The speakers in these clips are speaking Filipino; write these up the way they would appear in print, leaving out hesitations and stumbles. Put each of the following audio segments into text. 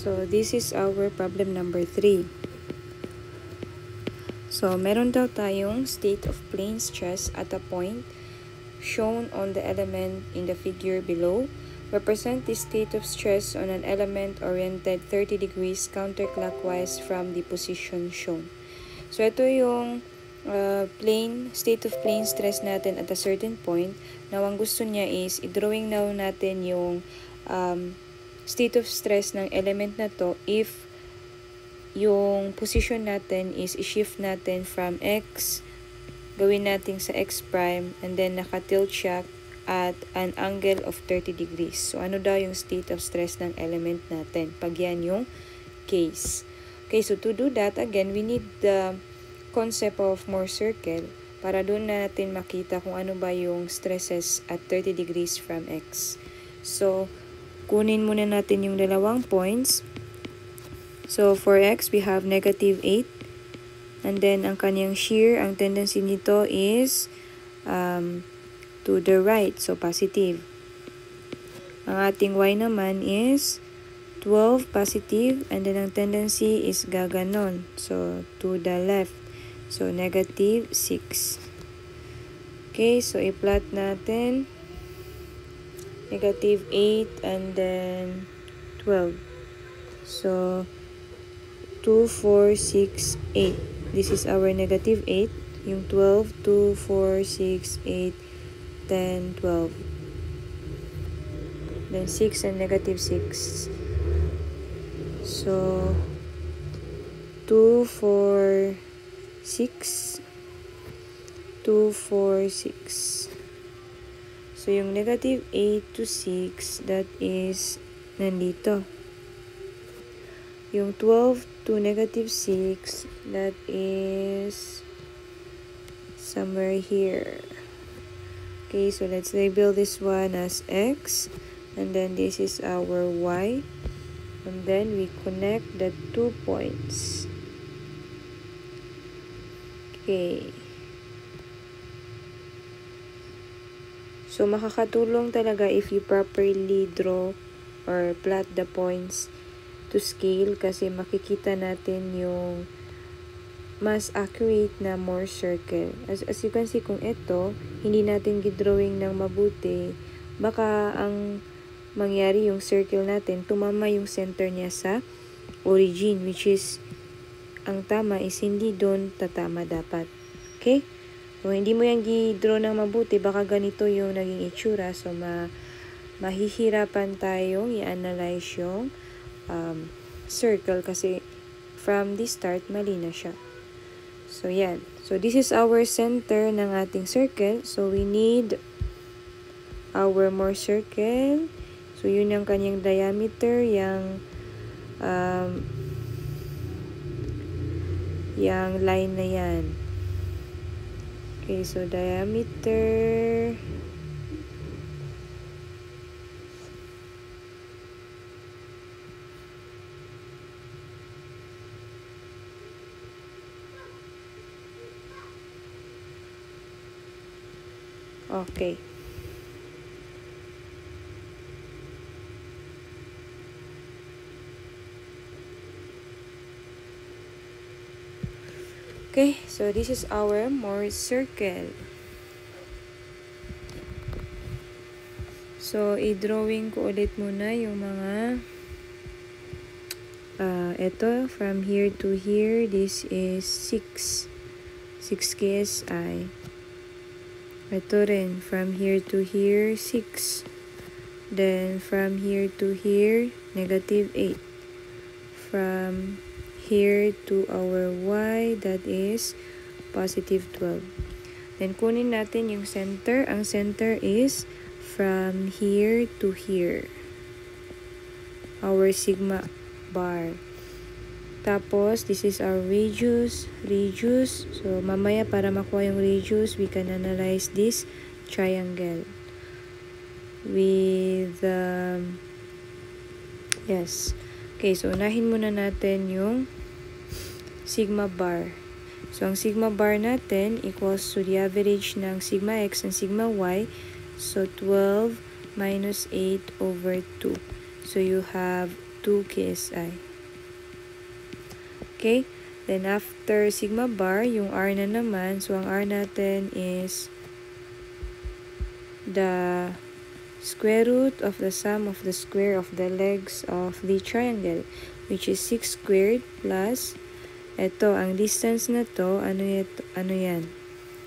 So, this is our problem number 3. So, meron daw tayong state of plane stress at a point shown on the element in the figure below. Represent the state of stress on an element oriented 30 degrees counterclockwise from the position shown. So, ito yung state of plane stress natin at a certain point. Now, ang gusto niya is i-drawing now natin yung state of stress ng element na to if yung position natin is i-shift natin from x, gawin natin sa x prime, and then naka-tilt siya at an angle of 30 degrees. So, ano daw yung state of stress ng element natin pag yan yung case. Okay, so to do that, again, we need the concept of Mohr circle para doon natin makita kung ano ba yung stresses at 30 degrees from x. So, kunin muna natin yung dalawang points. So, for x, we have negative 8. And then, ang kanyang shear, ang tendency nito is to the right, so positive. Ang ating y naman is 12 positive, and then ang tendency is gaganon, so to the left, so negative 6. Okay, so i-plot natin negative 8 and then 12. So 2, 4, 6, 8. This is our negative 8. Yung 12, 2, 4, 6, 8, 10, 12. Then 6 and negative 6. So 2, 4, 6. 2, 4, 6. So yung negative 8 to 6, that is nandito. Yung 12 to negative 6, that is somewhere here. Okay, so let's label this one as x, and then this is our y, and then we connect the 2 points. Okay. So, makakatulong talaga if you properly draw or plot the points to scale kasi makikita natin yung mas accurate na Mohr circle. As you can see, kung ito, hindi natin gidrawing ng mabuti, baka ang mangyari yung circle natin, tumama yung center niya sa origin, which is, ang tama is hindi doon tatama dapat. Okay? Kung hindi mo yung gidraw ng mabuti, baka ganito yung naging itsura. So, mahihirapan tayong i-analyze yung circle kasi from the start, mali na siya. So, yan. So, this is our center ng ating circle. So, we need our Mohr circle. So, yun yung kanyang diameter, yung line na yan. Okay, so diameter okay. Okay, so this is our Mohr circle. So, i-drawing ko ulit muna yung mga ito, from here to here, this is 6 KSI. Ito rin, from here to here, 6. Then, from here to here, negative 8. From here to our y, that is positive 12. Then, kunin natin yung center. Ang center is from here to here. Our sigma bar. Tapos, this is our radius. So, mamaya para makuha yung radius, we can analyze this triangle with, yes. Okay, so unahin muna natin yung sigma bar. So, ang sigma bar natin equals to the average ng sigma x and sigma y. So, 12 minus 8 over 2. So, you have 2 KSI. Okay? Then after sigma bar, yung R na naman, so ang R natin is the square root of the sum of the square of the legs of the triangle, which is 6 squared plus, ito, ang distance na to, ano yan?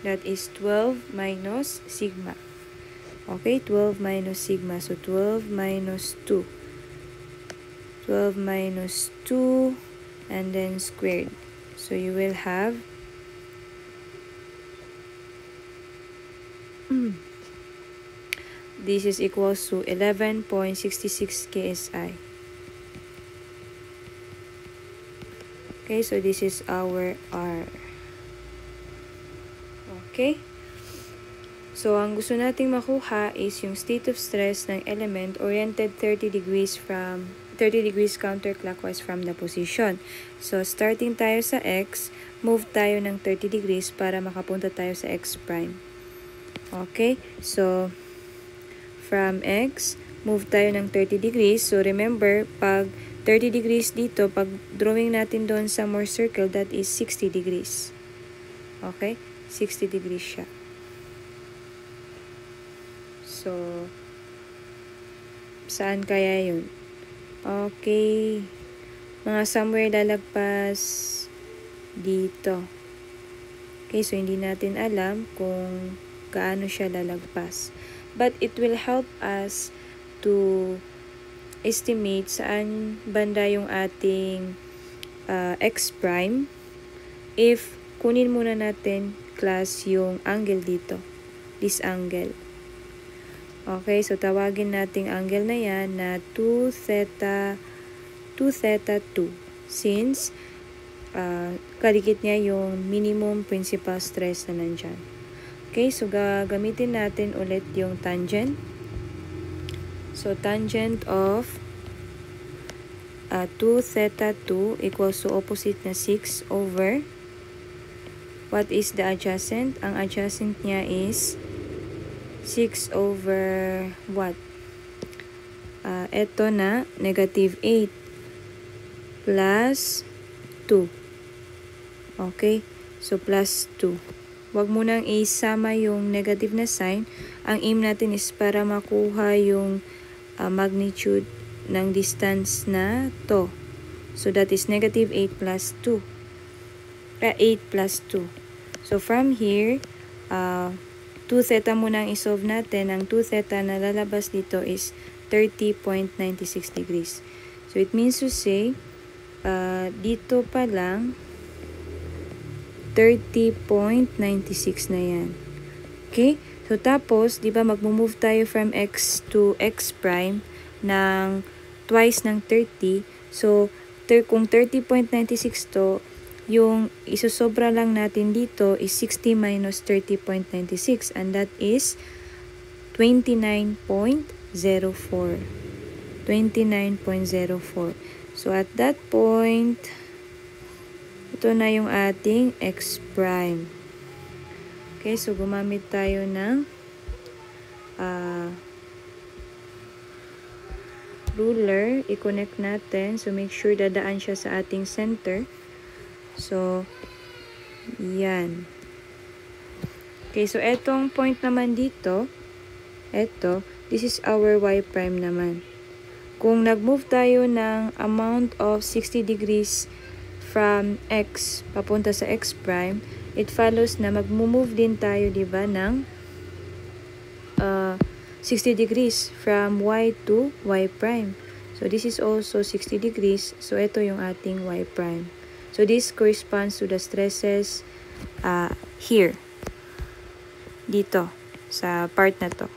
That is 12 minus sigma. Okay, 12 minus sigma. So 12 minus 2. 12 minus 2 and then squared. So you will have this is equals to 11.66 KSI. Okay, so this is our R. Okay? So, ang gusto nating makuha is yung state of stress ng element oriented 30 degrees counterclockwise from the position. So, starting tayo sa X, move tayo ng 30 degrees para makapunta tayo sa X prime. Okay? So, from X, move tayo ng 30 degrees. So, remember, pag 30 degrees dito, pag drawing natin doon sa more circle, that is 60 degrees. Okay? 60 degrees siya. So, saan kaya yun? Okay. Mga somewhere lalagpas dito. Okay, so hindi natin alam kung gaano siya lalagpas. But it will help us to estimate saan banda yung ating X prime if kunin muna natin class yung angle dito. This angle. Okay, so tawagin nating angle na yan na 2 theta 2 since kadikit niya yung minimum principal stress na nandyan. Okay, so gagamitin natin ulit yung tangent. So tangent of 2 theta 2 equals to opposite na 6 over what is the adjacent? Ang adjacent niya is 6 over what? Ito na, negative 8 plus 2. Okay? So, plus 2. Huwag mo nang isama yung negative na sign. Ang aim natin is para makuha yung magnitude ng distance na to. So, that is negative 8 plus 2. 8 plus 2. So, from here, 2 theta muna ang isolve natin. Ang 2 theta na lalabas dito is 30.96 degrees. So, it means to say, dito pa lang, 30.96 na yan. Okay? So, tapos, di ba magmumove tayo from X to X prime ng twice ng 30. So, kung 30.96 to, yung isosobra lang natin dito is 60 minus 30.96 and that is 29.04. 29.04. So at that point, ito na yung ating X prime. Okay, so gumamit tayo ng ruler. I-connect natin. So make sure dadaan siya sa ating center. So, yan. Okay, so etong point naman dito, this is our Y prime naman. Kung nag-move tayo ng amount of 60 degrees from X papunta sa X prime, it follows na mag-move din tayo, diba, ng 60 degrees from Y to Y prime. So, this is also 60 degrees. So, ito yung ating Y prime. So, this corresponds to the stresses here. Dito, sa part na to.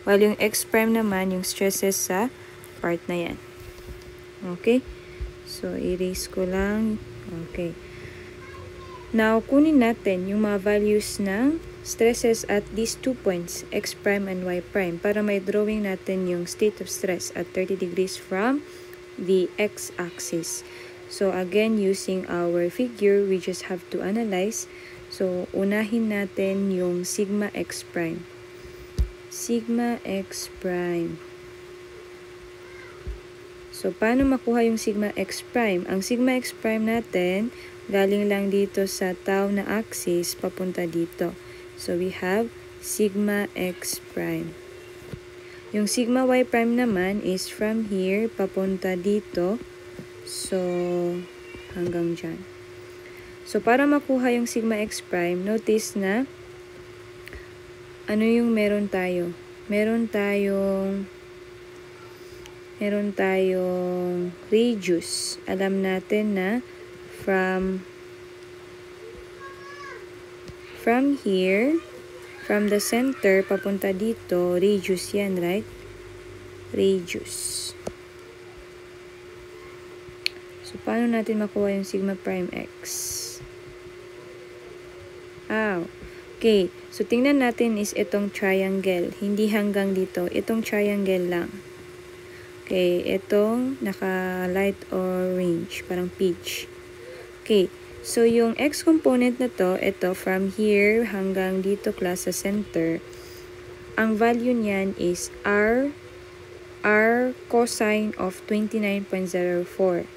While yung X prime naman, yung stresses sa part na yan. Okay? So, erase ko lang. Okay. Now, kunin natin yung mga values ng stresses at these 2 points, X prime and Y prime, para may drawing natin yung state of stress at 30 degrees from the X axis. So, again, using our figure, we just have to analyze. So, unahin natin yung sigma X prime. Sigma X prime. So, paano makuha yung sigma x prime? Ang sigma x prime natin, galing lang dito sa tau na axis, papunta dito. So, we have sigma x prime. Yung sigma y prime naman is from here, papunta dito. So, hanggang dyan. So, para makuha yung sigma x prime, notice na, ano yung meron tayo? Meron tayong radius. Alam natin na from here, from the center, papunta dito, radius yan, right? Radius. So, paano natin makuha yung sigma prime x? Okay. So, tingnan natin is itong triangle. Hindi hanggang dito. Itong triangle lang. Okay, itong naka-light orange, parang peach. Okay, so yung x component na to, ito from here hanggang dito class sa center, ang value niyan is r cosine of 29.04.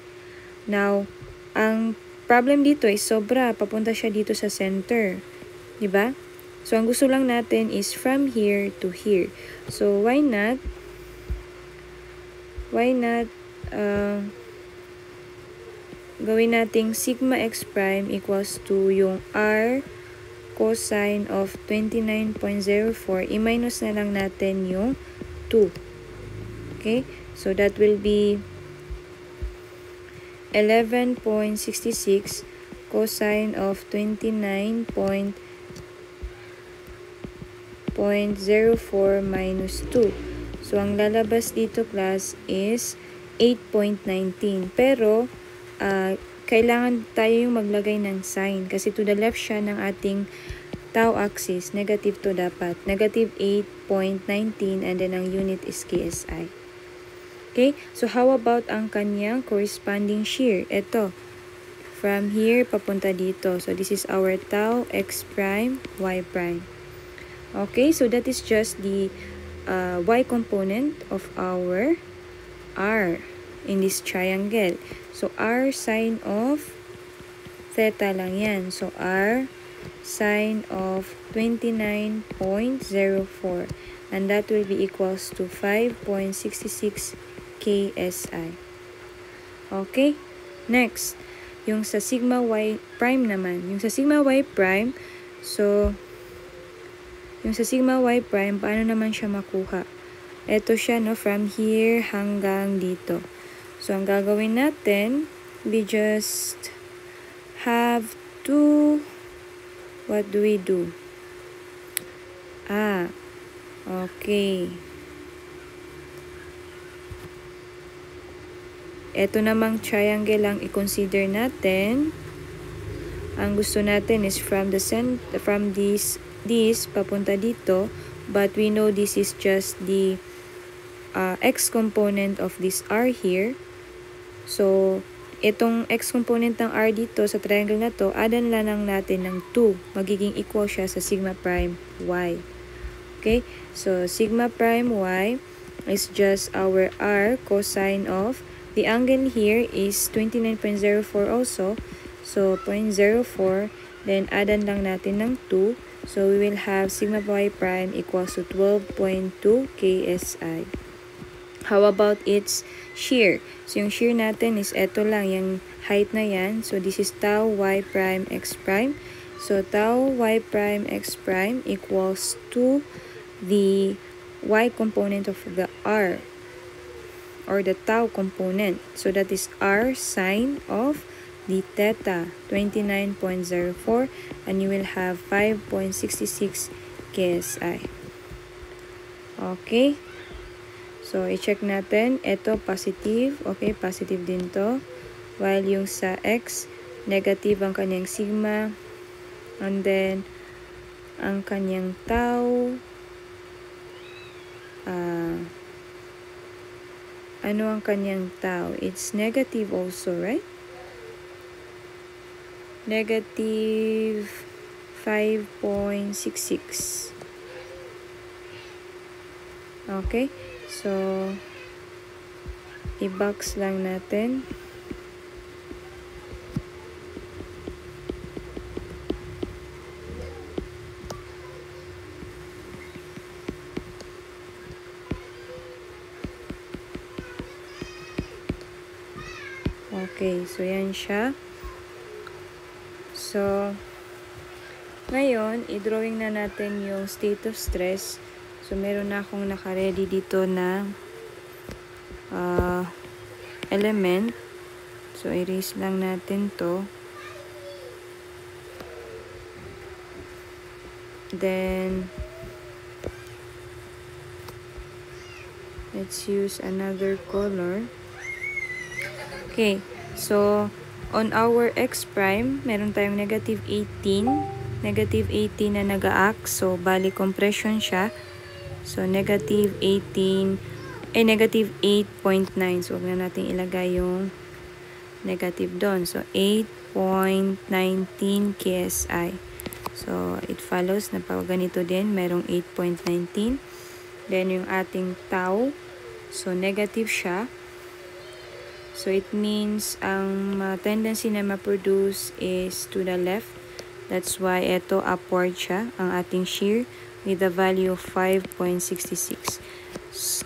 Now, ang problem dito is sobra, papunta siya dito sa center. Diba? So, ang gusto lang natin is from here to here. So, why not gawin nating sigma x prime equals to yung r cosine of 29.04, i-minus na lang natin yung 2. Okay? So, that will be 11.66 cosine of 29.04 minus 2. So, ang lalabas dito, class, is 8.19. Pero, kailangan tayo yung maglagay ng sign. Kasi to the left siya ng ating tau axis. Negative to dapat. Negative 8.19 and then ang unit is KSI. Okay? So, how about ang kanyang corresponding shear? Ito. From here, papunta dito. So, this is our tau x prime, y prime. Okay? So, that is just the y component of our r in this triangle. So, r sine of theta lang yan. So, r sine of 29.04. And that will be equals to 5.66 KSI. Okay? Next, yung sa sigma y prime naman. Yung sa sigma y prime, so, yung sa sigma y prime, paano naman siya makuha? Ito siya, no, from here hanggang dito. So, ang gagawin natin, we just have to, what do we do? Okay. Ito namang triangle lang i-consider natin. Ang gusto natin is from this papunta dito, but we know this is just the x component of this r here. So, itong x component ng r dito sa triangle na to, adan lang natin ng 2. Magiging equal siya sa sigma prime y. Okay? So, sigma prime y is just our r cosine of, the angle here is 29.04 also. So, 0.04. Then, adan lang natin ng 2. So, we will have sigma y prime equals to 12.2 KSI. How about its shear? So, yung shear natin is eto lang, yung height na yan. So, this is tau y prime x prime. So, tau y prime x prime equals to the y component of the r, or the tau component. So, that is r sine of the theta, 29.04, and you will have 5.66 KSI. Okay? So, i-check natin. Ito, positive. Okay, positive din to. While yung sa x, negative ang kanyang sigma. And then, ang kanyang tau, ano ang kanyang tau? It's negative also, right? Negative 5.66. Okay, so I-box lang natin. Okay, so yan siya. So, ngayon, i-drawing na natin yung state of stress. So, meron na akong naka-ready dito na element. So, erase lang natin to. Then, let's use another color. Okay, so, on our x prime, meron tayong negative 18. Negative 18 na nag-a-act. So, bali compression siya. So, negative 18, negative 8.9. So, huwag na natin ilagay yung negative doon. So, 8.19 KSI. So, it follows na pag ganito din, merong 8.19. Then, yung ating tau. So, negative siya. So, it means ang tendency na ma-produce is to the left. That's why ito upward siya, ang ating shear, with a value of 5.66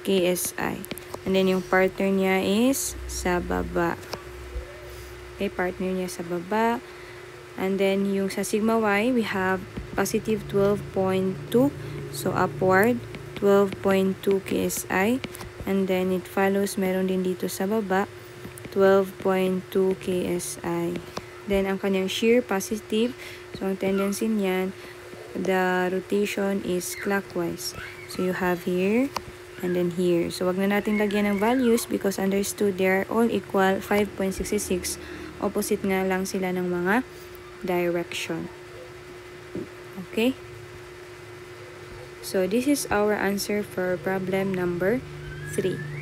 KSI. And then, yung partner niya is sa baba. Okay, partner niya sa baba. And then, yung sa sigma y, we have positive 12.2. So, upward, 12.2 KSI. And then, it follows, meron din dito sa baba, 12.2 KSI. Then, ang kanyang shear, positive. So, ang tendency niyan, the rotation is clockwise. So, you have here, and then here. So, wag na natin lagyan ng values because understood they are all equal 5.66. Opposite nga lang sila ng mga direction. Okay? So, this is our answer for problem number 3.